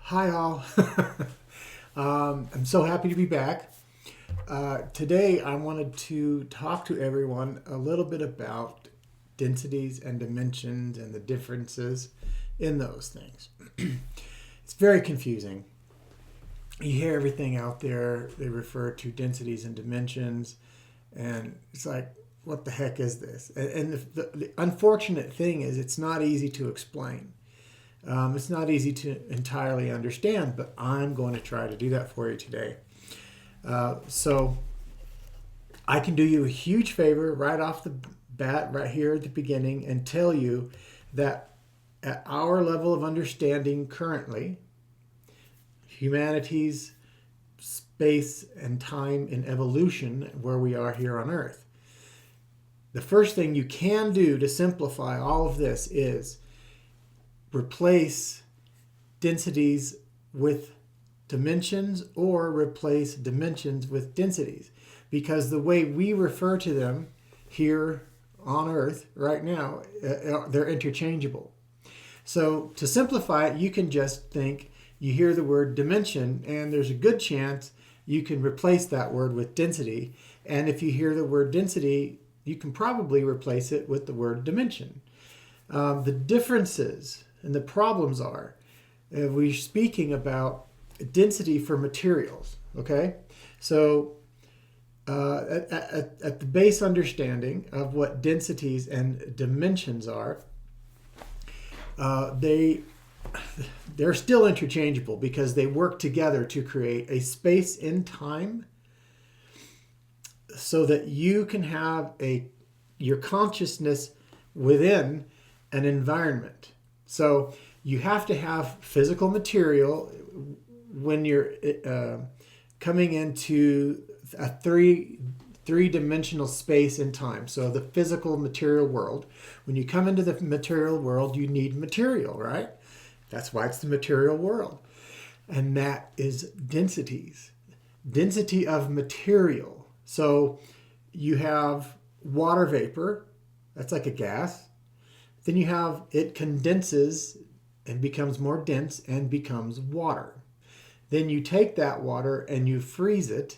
Hi, all. I'm so happy to be back. Today, I wanted to talk to everyone a little bit about densities and dimensions and the differences in those things. It's very confusing. You hear everything out there, they refer to densities and dimensions, and it's like, what the heck is this? And the unfortunate thing is, it's not easy to explain. It's not easy to entirely understand, but I'm going to try to do that for you today. So I can do you a huge favor right off the bat, right here at the beginning, and tell you that at our level of understanding currently, humanity's space and time in evolution, where we are here on Earth, the first thing you can do to simplify all of this is replace densities with dimensions or replace dimensions with densities, because the way we refer to them here on Earth right now, they're interchangeable. So to simplify it, you can just think, you hear the word dimension and there's a good chance you can replace that word with density, and if you hear the word density, you can probably replace it with the word dimension. The differences and the problems are, we're speaking about density for materials, okay? So at the base understanding of what densities and dimensions are, they're still interchangeable because they work together to create a space in time so that you can have your consciousness within an environment. So you have to have physical material when you're coming into a three-dimensional space and time. So the physical material world. When you come into the material world, you need material, right? That's why it's the material world. And that is densities. Density of material. So you have water vapor. That's like a gas. Then you have it condenses and becomes more dense and becomes water. Then you take that water and you freeze it.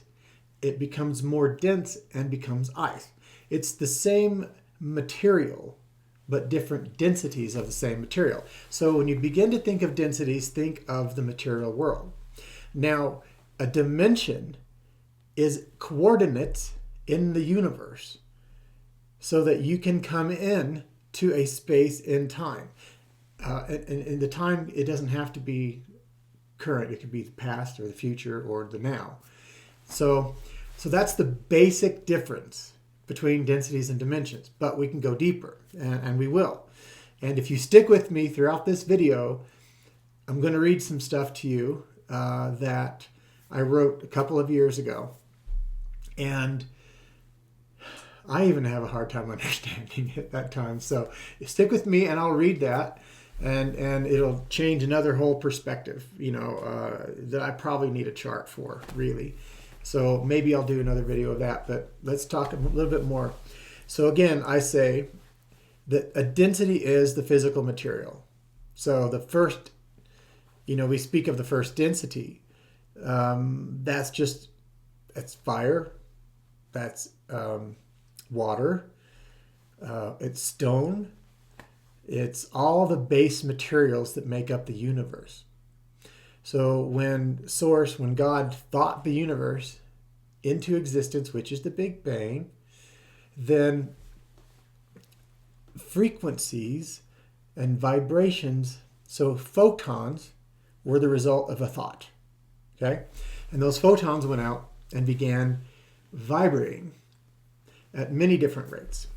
It becomes more dense and becomes ice. It's the same material, but different densities of the same material. So when you begin to think of densities, think of the material world. Now, a dimension is coordinates in the universe so that you can come in to a space in time. And the time, it doesn't have to be current. It could be the past or the future or the now. So that's the basic difference between densities and dimensions. But we can go deeper, and we will. And if you stick with me throughout this video, I'm going to read some stuff to you that I wrote a couple of years ago. And I even have a hard time understanding it at that time. So stick with me and I'll read that, and it'll change another whole perspective, that I probably need a chart for, really. So maybe I'll do another video of that, but let's talk a little bit more. So again, I say that a density is the physical material. So the first, we speak of the first density. That's fire, that's water, it's stone, it's all the base materials that make up the universe. So when God thought the universe into existence, which is the Big Bang, then frequencies and vibrations, so photons, were the result of a thought. Okay? And those photons went out and began vibrating at many different rates.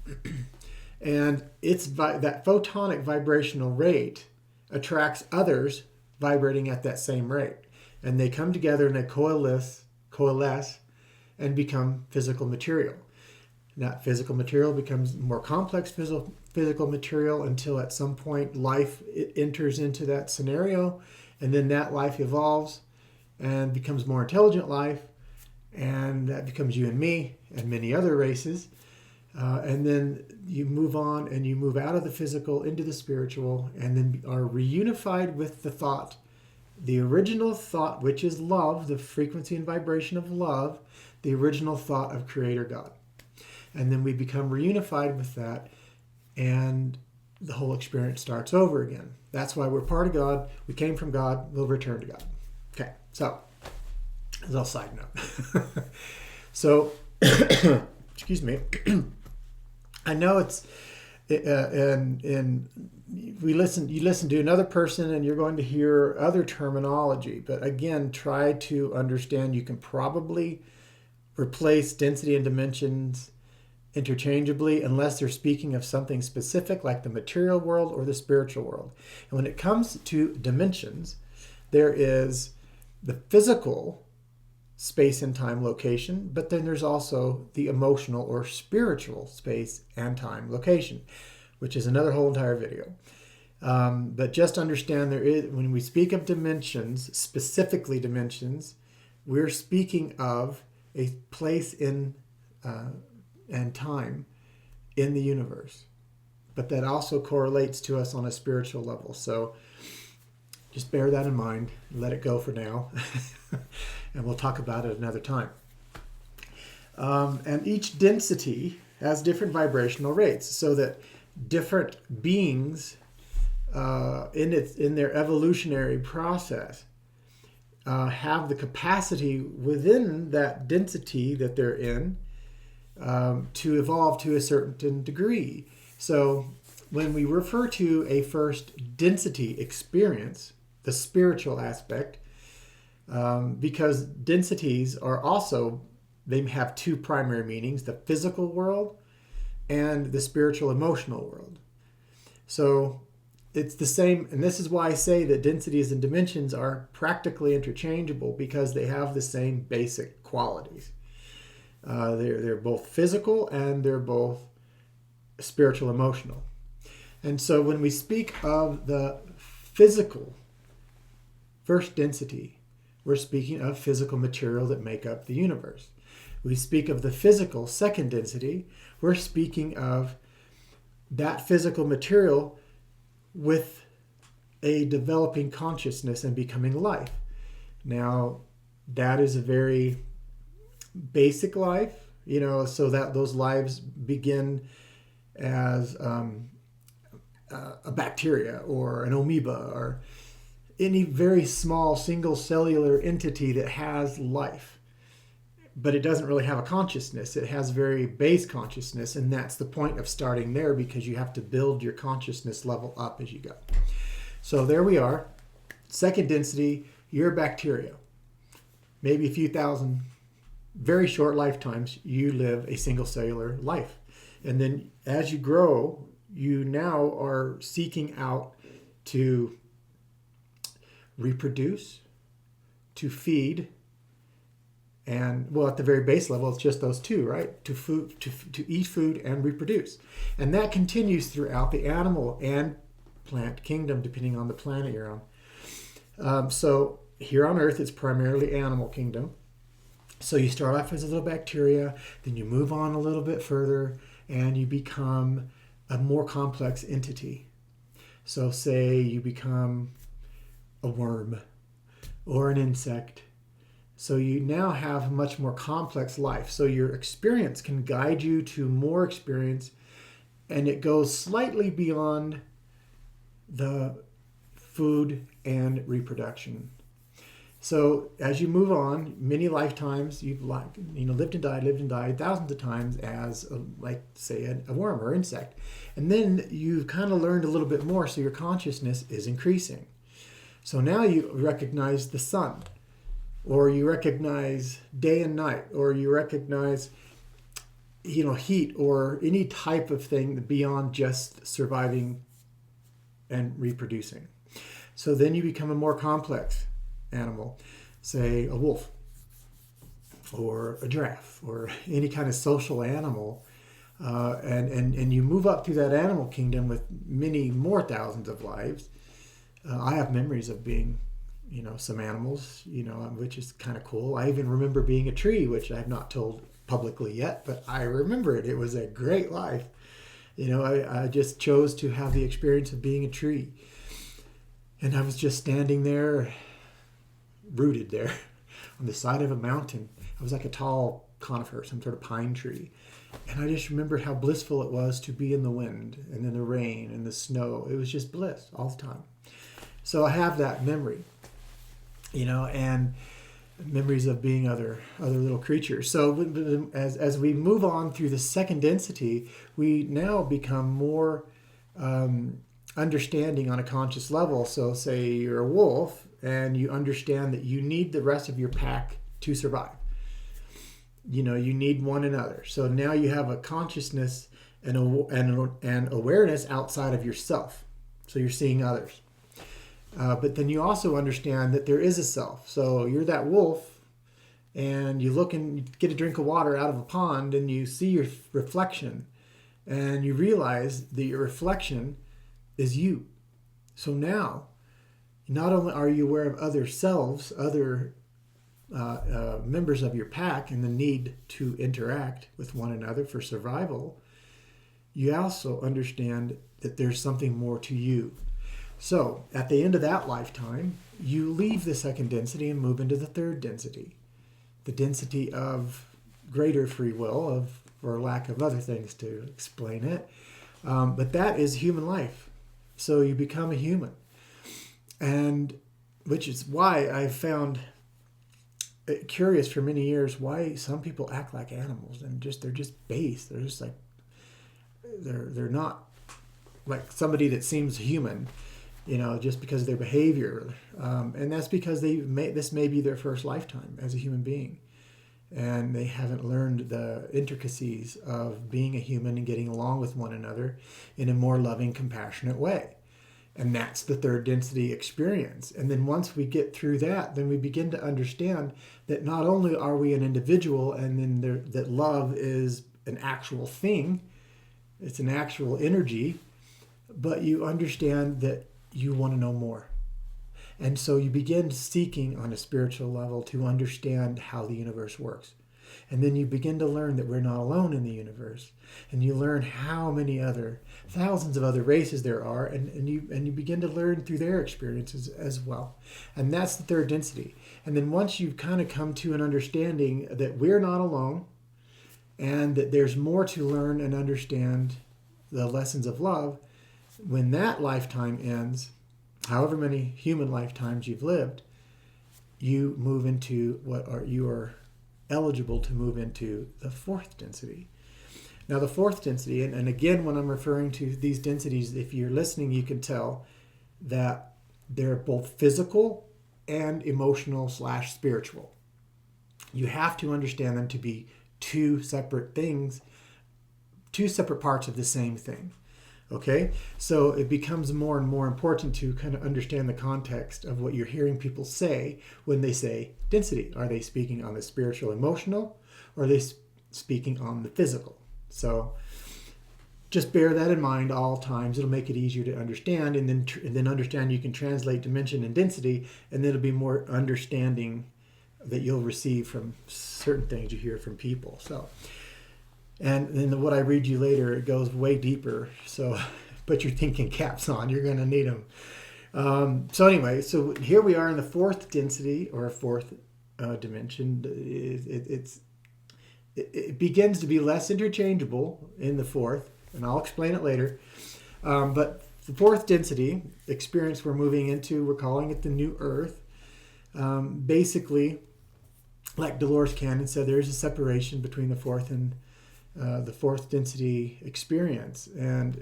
And that photonic vibrational rate attracts others vibrating at that same rate. And they come together and they coalesce and become physical material. That physical material becomes more complex physical material until at some point it enters into that scenario, and then that life evolves and becomes more intelligent life, and that becomes you and me and many other races. And then you move on and you move out of the physical into the spiritual, and then are reunified with the thought the original thought, which is love, the frequency and vibration of love, the original thought of Creator God. And then we become reunified with that, and the whole experience starts over again. That's why we're part of God. We came from God. We'll return to God. Okay, so a little side note. So, excuse me. I know it's and you listen to another person, and you're going to hear other terminology. But again, try to understand. You can probably replace density and dimensions interchangeably unless they're speaking of something specific like the material world or the spiritual world. And when it comes to dimensions, there is the physical space and time location, but then there's also the emotional or spiritual space and time location, which is another whole entire video. But just understand when we speak of dimensions, specifically dimensions, we're speaking of a place in and time in the universe, but that also correlates to us on a spiritual level. So just bear that in mind, let it go for now, and we'll talk about it another time. And each density has different vibrational rates, so that different beings in their evolutionary process have the capacity within that density that they're in to evolve to a certain degree. So when we refer to a first density experience, the spiritual aspect, because densities are also, they have two primary meanings, the physical world and the spiritual emotional world. So it's the same, and this is why I say that densities and dimensions are practically interchangeable, because they have the same basic qualities. They're both physical and they're both spiritual emotional. And so when we speak of the physical first density, we're speaking of physical material that make up the universe. We speak of the physical second density, we're speaking of that physical material with a developing consciousness and becoming life. Now, that is a very basic life, so that those lives begin as a bacteria or an amoeba or any very small single cellular entity that has life, but it doesn't really have a consciousness. It has very base consciousness, and that's the point of starting there, because you have to build your consciousness level up as you go. So there we are. Second density, you're a bacteria. Maybe a few thousand, very short lifetimes, you live a single cellular life. And then as you grow, you now are seeking out to reproduce, to feed, and well, at the very base level, it's just those two, right? To eat food and reproduce. And that continues throughout the animal and plant kingdom, depending on the planet you're on. So here on Earth, it's primarily animal kingdom. So you start off as a little bacteria, then you move on a little bit further, and you become a more complex entity. So say you become a worm or an insect. So you now have a much more complex life. So your experience can guide you to more experience, and it goes slightly beyond the food and reproduction. So as you move on, many lifetimes you've lived and died thousands of times as a worm or insect. And then you've kind of learned a little bit more, so your consciousness is increasing. So now you recognize the sun, or you recognize day and night, or you recognize heat, or any type of thing beyond just surviving and reproducing. So then you become a more complex animal, say a wolf or a giraffe or any kind of social animal, and you move up through that animal kingdom with many more thousands of lives. I have memories of being some animals, which is kind of cool. I even remember being a tree, which I have not told publicly yet, but I remember it. It was a great life. I just chose to have the experience of being a tree. And I was just standing there rooted there on the side of a mountain. It was like a tall conifer, some sort of pine tree. And I just remembered how blissful it was to be in the wind and in the rain and the snow. It was just bliss all the time. So I have that memory, and memories of being other little creatures. So as we move on through the second density, we now become more understanding on a conscious level. So say you're a wolf and you understand that you need the rest of your pack to survive. You need one another. So now you have a consciousness and awareness outside of yourself. So you're seeing others. But then you also understand that there is a self. So you're that wolf, and you look and you get a drink of water out of a pond, and you see your reflection, and you realize that your reflection is you. So now, not only are you aware of other selves, other members of your pack, and the need to interact with one another for survival, you also understand that there's something more to you. So at the end of that lifetime, you leave the second density and move into the third density, the density of greater free will, for lack of other things to explain it. But that is human life. So you become a human, and which is why I found curious for many years why some people act like animals and they're just base. They're just like they're not like somebody that seems human, just because of their behavior, and that's because this may be their first lifetime as a human being, and they haven't learned the intricacies of being a human and getting along with one another in a more loving, compassionate way. And that's the third density experience. And then once we get through that, then we begin to understand that not only are we an individual, and then that love is an actual thing, it's an actual energy, but you understand that you want to know more. And so you begin seeking on a spiritual level to understand how the universe works. And then you begin to learn that we're not alone in the universe. And you learn how many thousands of other races there are, and you begin to learn through their experiences as well. And that's the third density. And then once you've kind of come to an understanding that we're not alone, and that there's more to learn and understand the lessons of love, when that lifetime ends, however many human lifetimes you've lived, you move into you are eligible to move into the fourth density. Now the fourth density, and again, when I'm referring to these densities, if you're listening, you can tell that they're both physical and emotional / spiritual. You have to understand them to be two separate things, two separate parts of the same thing. Okay, so it becomes more and more important to kind of understand the context of what you're hearing people say when they say density. Are they speaking on the spiritual, emotional, or are they speaking on the physical? So just bear that in mind all times. It'll make it easier to understand, and then understand you can translate dimension and density, and then it'll be more understanding that you'll receive from certain things you hear from people. So. And then what I read you later, it goes way deeper. So put your thinking caps on. You're going to need them. So anyway, so here we are in the fourth density, or fourth dimension. It begins to be less interchangeable in the fourth, and I'll explain it later. But the fourth density experience we're moving into, we're calling it the new earth. Basically, like Dolores Cannon said, there is a separation between the fourth and the fourth density experience. And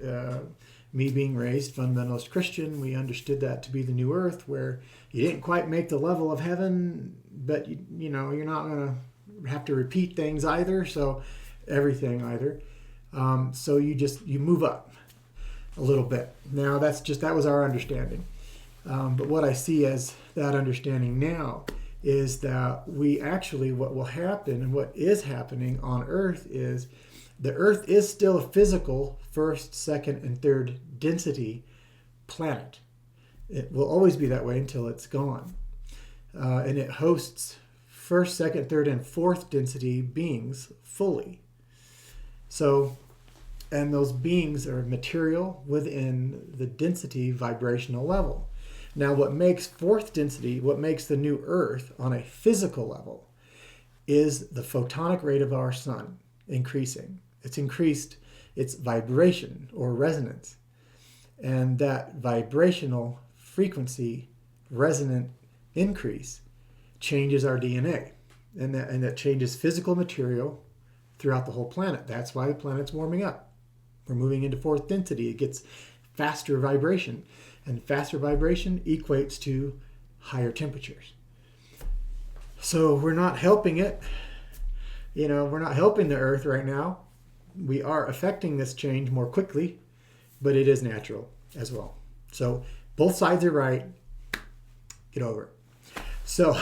me being raised fundamentalist Christian, we understood that to be the new earth, where you didn't quite make the level of heaven, but you're not going to have to repeat things either, so everything either. So you move up a little bit. Now that was our understanding. But what I see as that understanding now is that what will happen and what is happening on Earth is the Earth is still a physical first, second, and third density planet. It will always be that way until it's gone. And it hosts first, second, third, and fourth density beings fully. So, and those beings are material within the density vibrational level. Now, what makes fourth density, what makes the new Earth on a physical level, is the photonic rate of our sun increasing. It's increased its vibration or resonance. And that vibrational frequency resonant increase changes our DNA. And that changes physical material throughout the whole planet. That's why the planet's warming up. We're moving into fourth density. It gets faster vibration. And faster vibration equates to higher temperatures. So we're not helping it. We're not helping the Earth right now. We are affecting this change more quickly, but it is natural as well. So both sides are right. Get over it. So,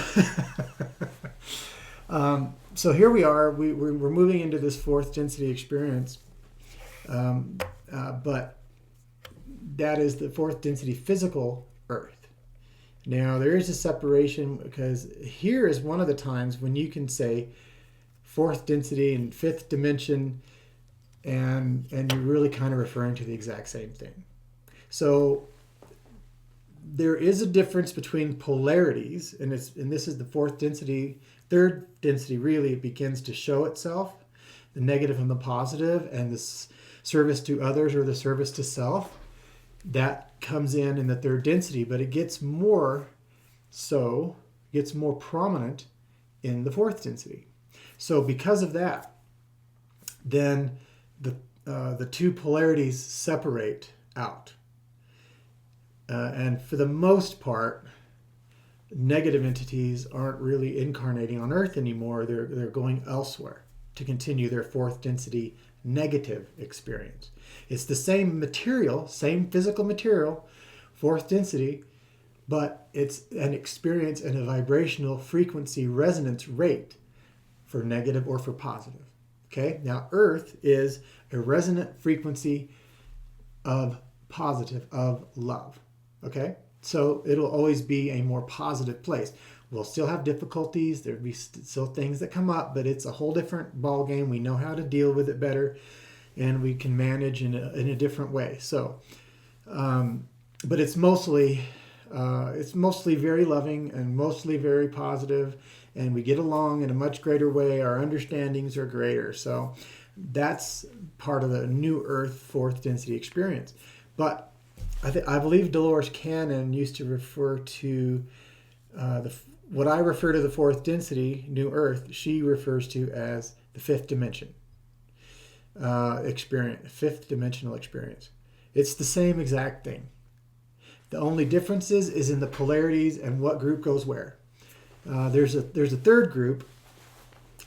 so here we are. We're moving into this fourth density experience, but that is the fourth density physical Earth. Now there is a separation, because here is one of the times when you can say fourth density and fifth dimension, and you're really kind of referring to the exact same thing. So there is a difference between polarities, and this is the fourth density. Third density, really, it begins to show itself, the negative and the positive, and the service to others or the service to self. That comes in the third density, but it gets more prominent in the fourth density. So because of that, then the two polarities separate out. And for the most part, negative entities aren't really incarnating on Earth anymore. They're going elsewhere to continue their fourth density negative experience. It's the same material, same physical material, fourth density, but it's an experience and a vibrational frequency resonance rate for negative or for positive. Okay? Now, Earth is a resonant frequency of positive, of love. Okay? So it'll always be a more positive place. We'll still have difficulties. There'll be still things that come up, but it's a whole different ball game. We know how to deal with it better, and we can manage in a different way. So, but it's mostly very loving and mostly very positive, and we get along in a much greater way. Our understandings are greater. So that's part of the new Earth fourth density experience. But I believe Dolores Cannon used to refer to what I refer to the fourth density, new Earth, she refers to as the fifth dimension experience, fifth dimensional experience. It's the same exact thing. The only difference is in the polarities and what group goes where. There's a third group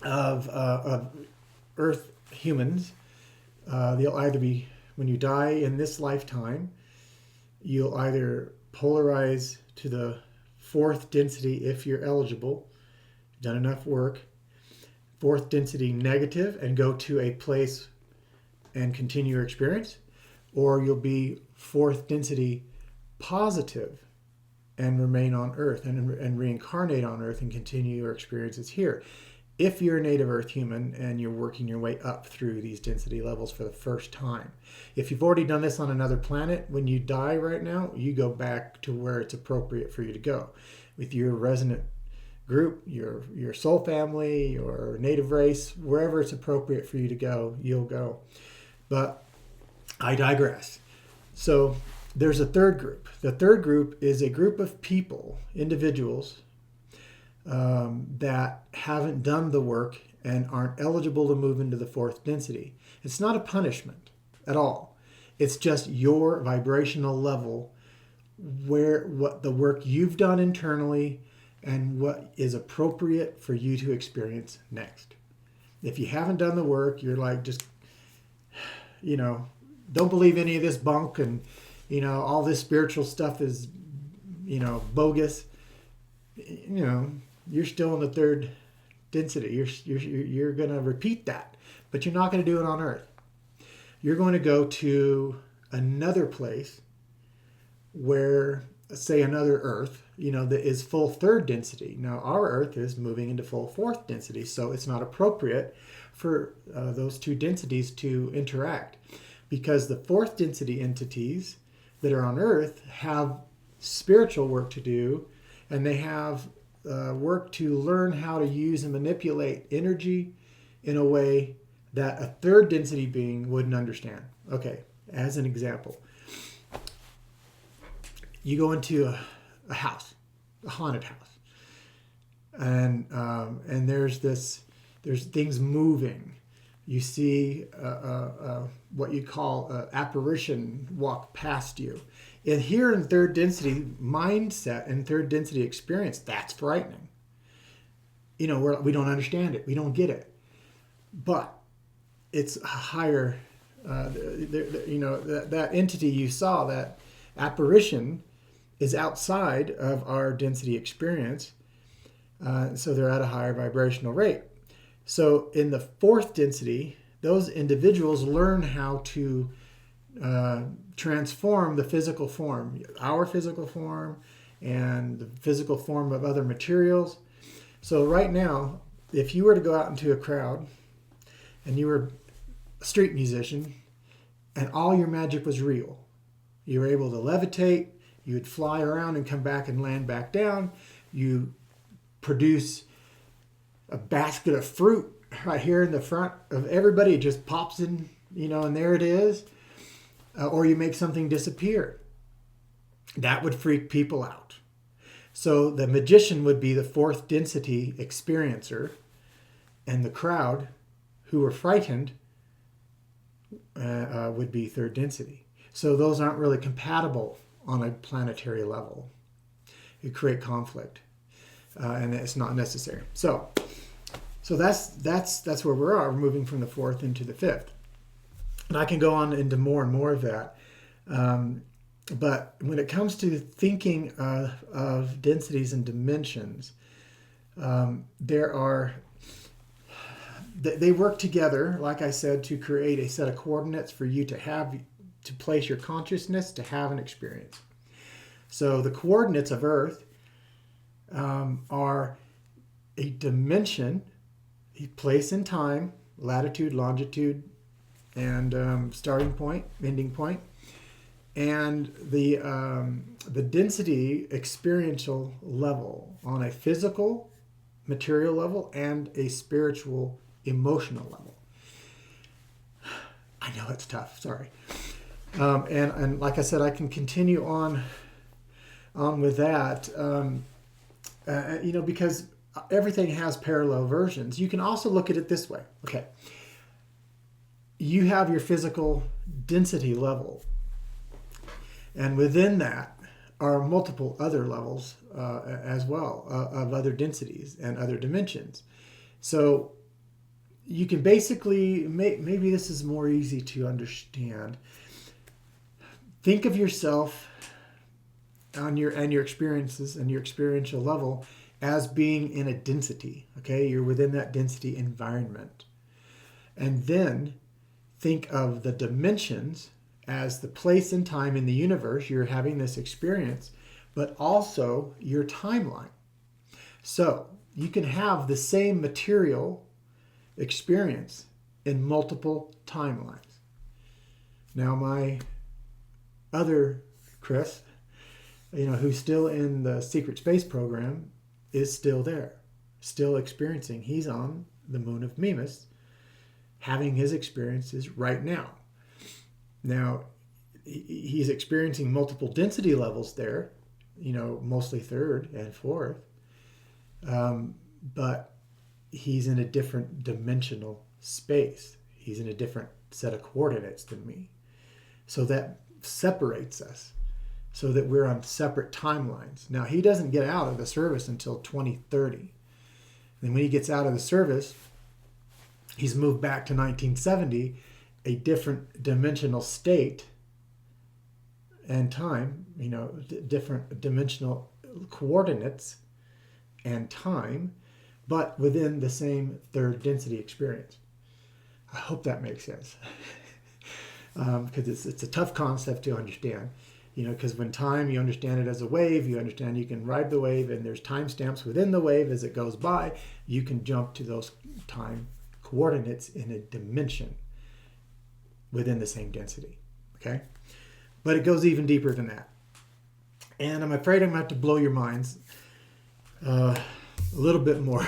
of Earth humans. They'll either be, when you die in this lifetime, you'll either polarize to the fourth density if you're eligible, done enough work, fourth density negative, and go to a place and continue your experience, or you'll be fourth density positive and remain on Earth and reincarnate on Earth and continue your experiences here. If you're a native Earth human and you're working your way up through these density levels for the first time. If you've already done this on another planet, when you die right now, you go back to where it's appropriate for you to go. With your resonant group, your soul family, your native race, wherever it's appropriate for you to go, you'll go. But I digress. So there's a third group. The third group is a group of people, individuals, that haven't done the work and aren't eligible to move into the fourth density. It's not a punishment at all. It's just your vibrational level, what the work you've done internally and what is appropriate for you to experience next. If you haven't done the work, you're like, just, don't believe any of this bunk, and all this spiritual stuff is bogus. You're still in the third density. You're going to repeat that, but you're not going to do it on Earth. You're going to go to another place where, say, another Earth, that is full third density. Now, our Earth is moving into full fourth density, so it's not appropriate for those two densities to interact, because the fourth density entities that are on Earth have spiritual work to do, and they have work to learn how to use and manipulate energy in a way that a third density being wouldn't understand. Okay, as an example, you go into a house, a haunted house, and there's things moving. You see what you call apparition walk past you. And here in third density mindset and third density experience, that's frightening. We don't understand it. We don't get it. But it's a higher, that entity you saw, that apparition, is outside of our density experience. So they're at a higher vibrational rate. So in the fourth density, those individuals learn how to transform the physical form, our physical form, and the physical form of other materials. So right now, if you were to go out into a crowd and you were a street musician and all your magic was real, you were able to levitate, you would fly around and come back and land back down, you produce a basket of fruit right here in the front of everybody, it just pops in, and there it is. Or you make something disappear. That would freak people out. So the magician would be the fourth density experiencer, and the crowd who were frightened would be third density. So those aren't really compatible on a planetary level. It create conflict, and it's not necessary. So that's where we are. We're moving from the fourth into the fifth. And I can go on into more and more of that. But when it comes to thinking of densities and dimensions, they work together, like I said, to create a set of coordinates for you to place your consciousness to have an experience. So the coordinates of Earth are a dimension, a place in time, latitude, longitude, and starting point, ending point, and the density experiential level on a physical, material level and a spiritual, emotional level. I know it's tough. Sorry, and like I said, I can continue on with that. Because everything has parallel versions. You can also look at it this way. Okay. You have your physical density level, and within that are multiple other levels as well of other densities and other dimensions. So you can basically, maybe this is more easy to understand. Think of yourself and your experiences and your experiential level as being in a density. Okay, you're within that density environment, and then think of the dimensions as the place and time in the universe you're having this experience, but also your timeline. So you can have the same material experience in multiple timelines. Now my other Chris, who's still in the secret space program, is still there, still experiencing. He's on the moon of Mimas, having his experiences right now. Now, he's experiencing multiple density levels there, mostly third and fourth, but he's in a different dimensional space. He's in a different set of coordinates than me. So that separates us so that we're on separate timelines. Now, he doesn't get out of the service until 2030. And when he gets out of the service, he's moved back to 1970, a different dimensional state and time, different dimensional coordinates and time, but within the same third density experience. I hope that makes sense. Because it's a tough concept to understand. Because when time, you understand it as a wave, you understand you can ride the wave, and there's timestamps within the wave as it goes by. You can jump to those time coordinates in a dimension within the same density. Okay? But it goes even deeper than that. And I'm afraid I'm going to have to blow your minds a little bit more,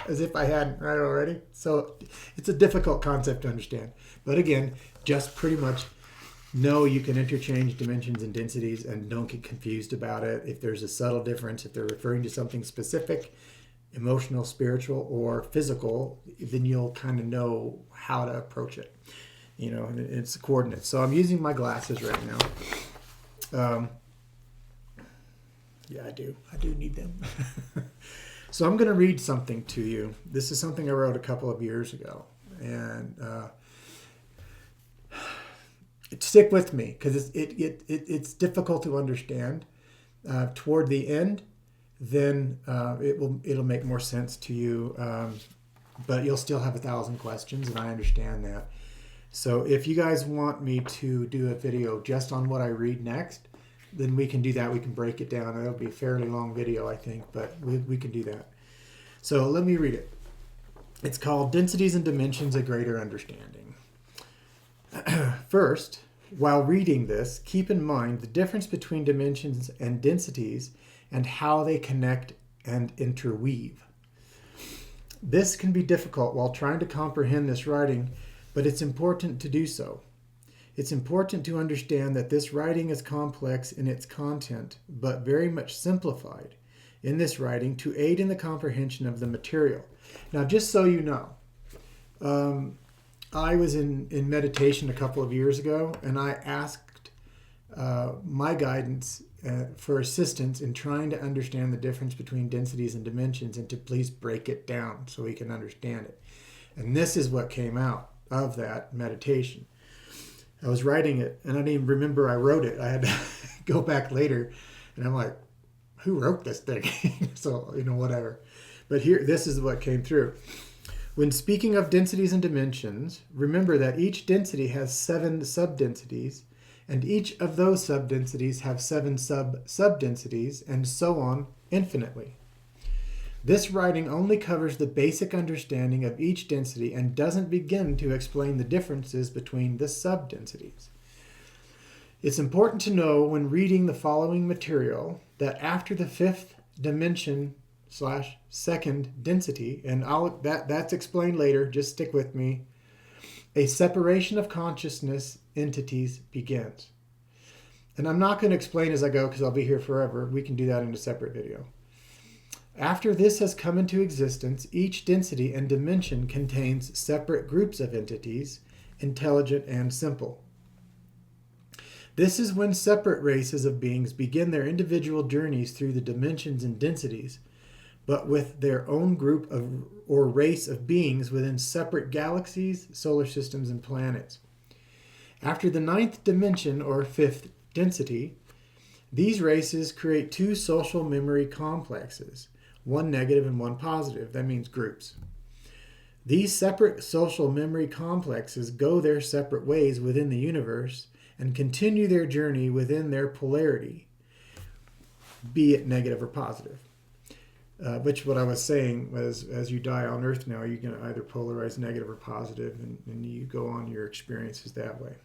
as if I hadn't right already. So it's a difficult concept to understand. But again, just pretty much know you can interchange dimensions and densities, and don't get confused about it. If there's a subtle difference, if they're referring to something specific, emotional, spiritual, or physical, then you'll kind of know how to approach it. You know, and it's coordinates. So I'm using my glasses right now. Yeah, I do need them. So I'm going to read something to you. This is something I wrote a couple of years ago, and stick with me because it's difficult to understand. Toward the end, then it'll make more sense to you, but you'll still have 1,000 questions, and I understand that. So if you guys want me to do a video just on what I read next, then we can do that. We can break it down. It'll be a fairly long video, I think, but we can do that. So let me read it. It's called Densities and Dimensions, A Greater Understanding. First, while reading this, keep in mind the difference between dimensions and densities and how they connect and interweave. This can be difficult while trying to comprehend this writing, but it's important to do so. It's important to understand that this writing is complex in its content, but very much simplified in this writing to aid in the comprehension of the material. Now, just so you know, I was in meditation a couple of years ago, and I asked my guidance for assistance in trying to understand the difference between densities and dimensions, and to please break it down so we can understand it. And this is what came out of that meditation. I was writing it, and I didn't even remember I wrote it. I had to go back later, and I'm like, who wrote this thing? So, whatever. But here, this is what came through. When speaking of densities and dimensions, remember that each density has 7 subdensities, and each of those subdensities have 7 subdensities, and so on infinitely. This writing only covers the basic understanding of each density and doesn't begin to explain the differences between the subdensities. It's important to know when reading the following material that after the 5th dimension / 2nd density, and that's explained later, just stick with me, a separation of consciousness entities begins. And I'm not going to explain as I go because I'll be here forever. We can do that in a separate video. After this has come into existence, each density and dimension contains separate groups of entities, intelligent and simple. This is when separate races of beings begin their individual journeys through the dimensions and densities, but with their own group of or race of beings within separate galaxies, solar systems, and planets. After the 9th dimension or 5th density, these races create 2 social memory complexes, one negative and one positive. That means groups. These separate social memory complexes go their separate ways within the universe and continue their journey within their polarity, be it negative or positive. Which what I was saying was, as you die on Earth now, you can either polarize negative or positive, and you go on your experiences that way.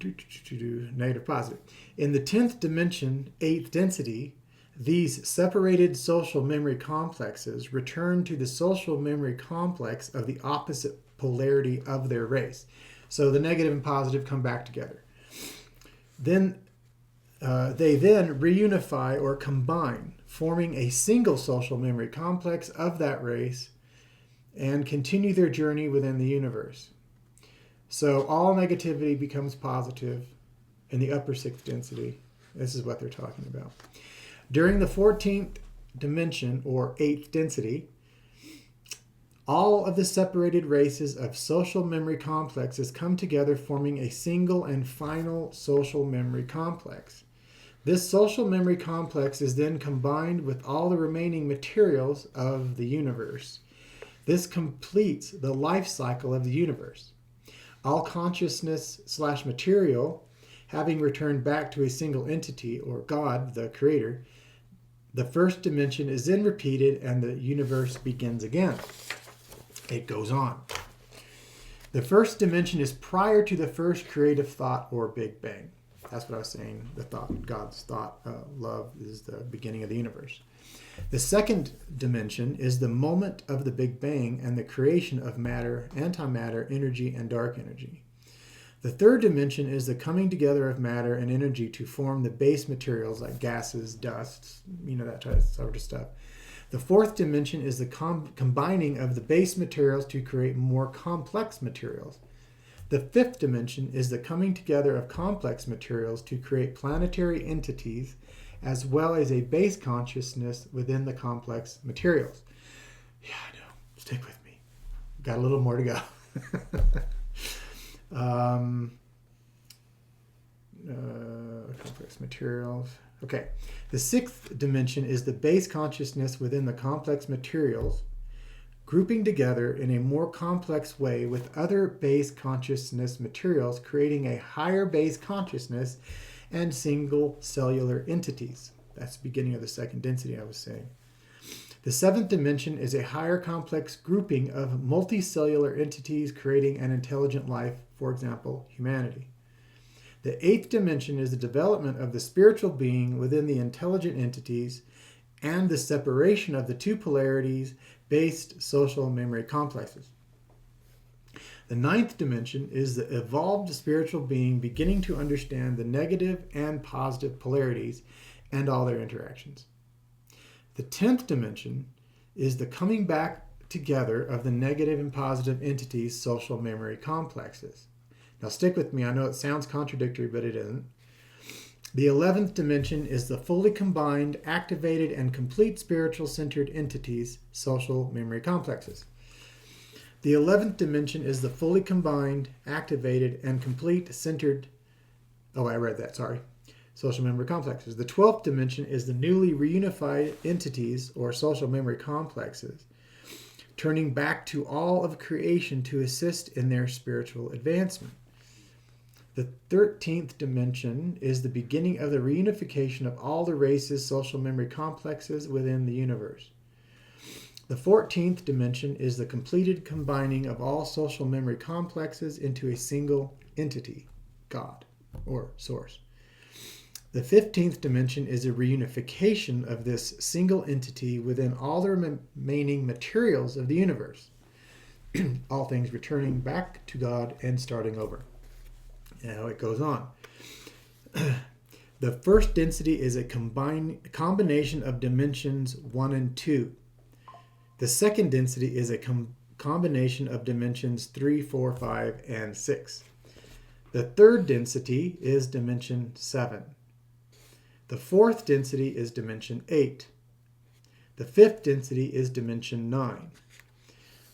Negative, positive. In the 10th dimension, 8th density, these separated social memory complexes return to the social memory complex of the opposite polarity of their race. So the negative and positive come back together. Then they then reunify or combine, forming a single social memory complex of that race, and continue their journey within the universe. So all negativity becomes positive in the upper 6th density. This is what they're talking about. During the 14th dimension, or 8th density, all of the separated races of social memory complexes come together, forming a single and final social memory complex. This social memory complex is then combined with all the remaining materials of the universe. This completes the life cycle of the universe. All consciousness / material having returned back to a single entity, or God, the creator, the 1st dimension is then repeated and the universe begins again. It goes on. The 1st dimension is prior to the first creative thought or Big Bang. That's what I was saying. The thought, God's thought, love is the beginning of the universe. The second dimension is the moment of the Big Bang and the creation of matter, antimatter, energy, and dark energy. The third dimension is the coming together of matter and energy to form the base materials like gases, dusts, that sort of stuff. The fourth dimension is the combining of the base materials to create more complex materials. The fifth dimension is the coming together of complex materials to create planetary entities, as well as a base consciousness within the complex materials. Yeah, I know. Stick with me. Got a little more to go. Complex materials. Okay. The sixth dimension is the base consciousness within the complex materials, grouping together in a more complex way with other base consciousness materials, creating a higher base consciousness and single cellular entities. That's the beginning of the second density I was saying. The seventh dimension is a higher complex grouping of multicellular entities creating an intelligent life, for example, humanity. The eighth dimension is the development of the spiritual being within the intelligent entities and the separation of the two polarities-based social memory complexes. The ninth dimension is the evolved spiritual being beginning to understand the negative and positive polarities and all their interactions. The 10th dimension is the coming back together of the negative and positive entities' social memory complexes. Now stick with me. I know it sounds contradictory, but it isn't. The 11th dimension is the fully combined, activated, and complete spiritual-centered entities' social memory complexes. The 11th dimension is the fully combined, activated, and complete centered... Oh, I read that, sorry. Social memory complexes. The 12th dimension is the newly reunified entities, or social memory complexes, turning back to all of creation to assist in their spiritual advancement. The 13th dimension is the beginning of the reunification of all the races' social memory complexes within the universe. The 14th dimension is the completed combining of all social memory complexes into a single entity, God, or Source. The 15th dimension is a reunification of this single entity within all the remaining materials of the universe, all things returning back to God and starting over. Now it goes on. The first density is a combination of dimensions 1 and 2. The second density is a combination of dimensions 3, 4, 5, and 6. The third density is dimension 7. The fourth density is dimension 8. The fifth density is dimension 9.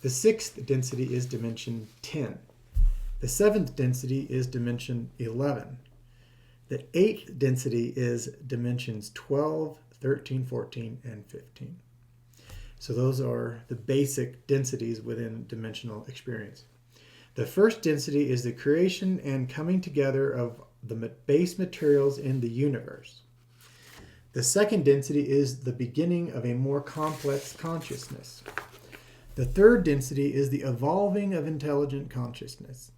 The sixth density is dimension 10. The seventh density is dimension 11. The eighth density is dimensions 12, 13, 14, and 15. So those are the basic densities within dimensional experience. The first density is the creation and coming together of the base materials in the universe. The second density is the beginning of a more complex consciousness. The third density is the evolving of intelligent consciousness.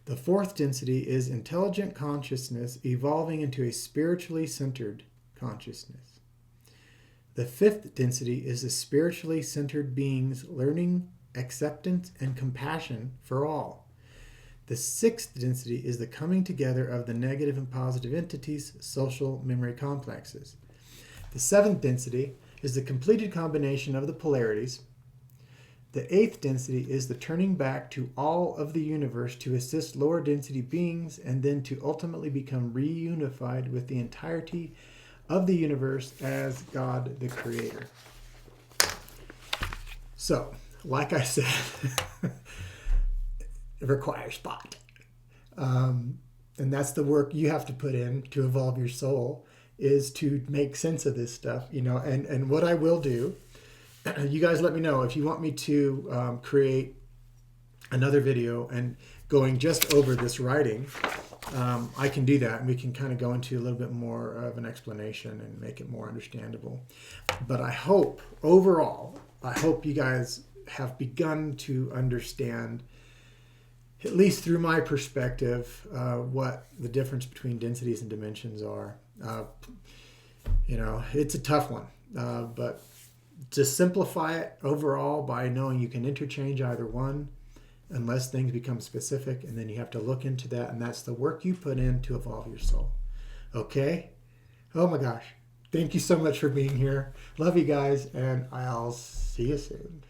The fourth density is intelligent consciousness evolving into a spiritually centered consciousness. The fifth density is the spiritually centered beings learning, acceptance, and compassion for all. The sixth density is the coming together of the negative and positive entities' social memory complexes. The seventh density is the completed combination of the polarities. The eighth density is the turning back to all of the universe to assist lower density beings and then to ultimately become reunified with the entirety of the universe as God the Creator. So, like I said, it requires thought. And that's the work you have to put in to evolve your soul, is to make sense of this stuff, and what I will do, you guys let me know if you want me to create another video and going just over this writing. I can do that, and we can kind of go into a little bit more of an explanation and make it more understandable. But I hope, overall, you guys have begun to understand at least through my perspective, what the difference between densities and dimensions are. It's a tough one, but to simplify it overall by knowing you can interchange either one unless things become specific, and then you have to look into that, and that's the work you put in to evolve your soul. Okay? Oh my gosh. Thank you so much for being here. Love you guys, and I'll see you soon.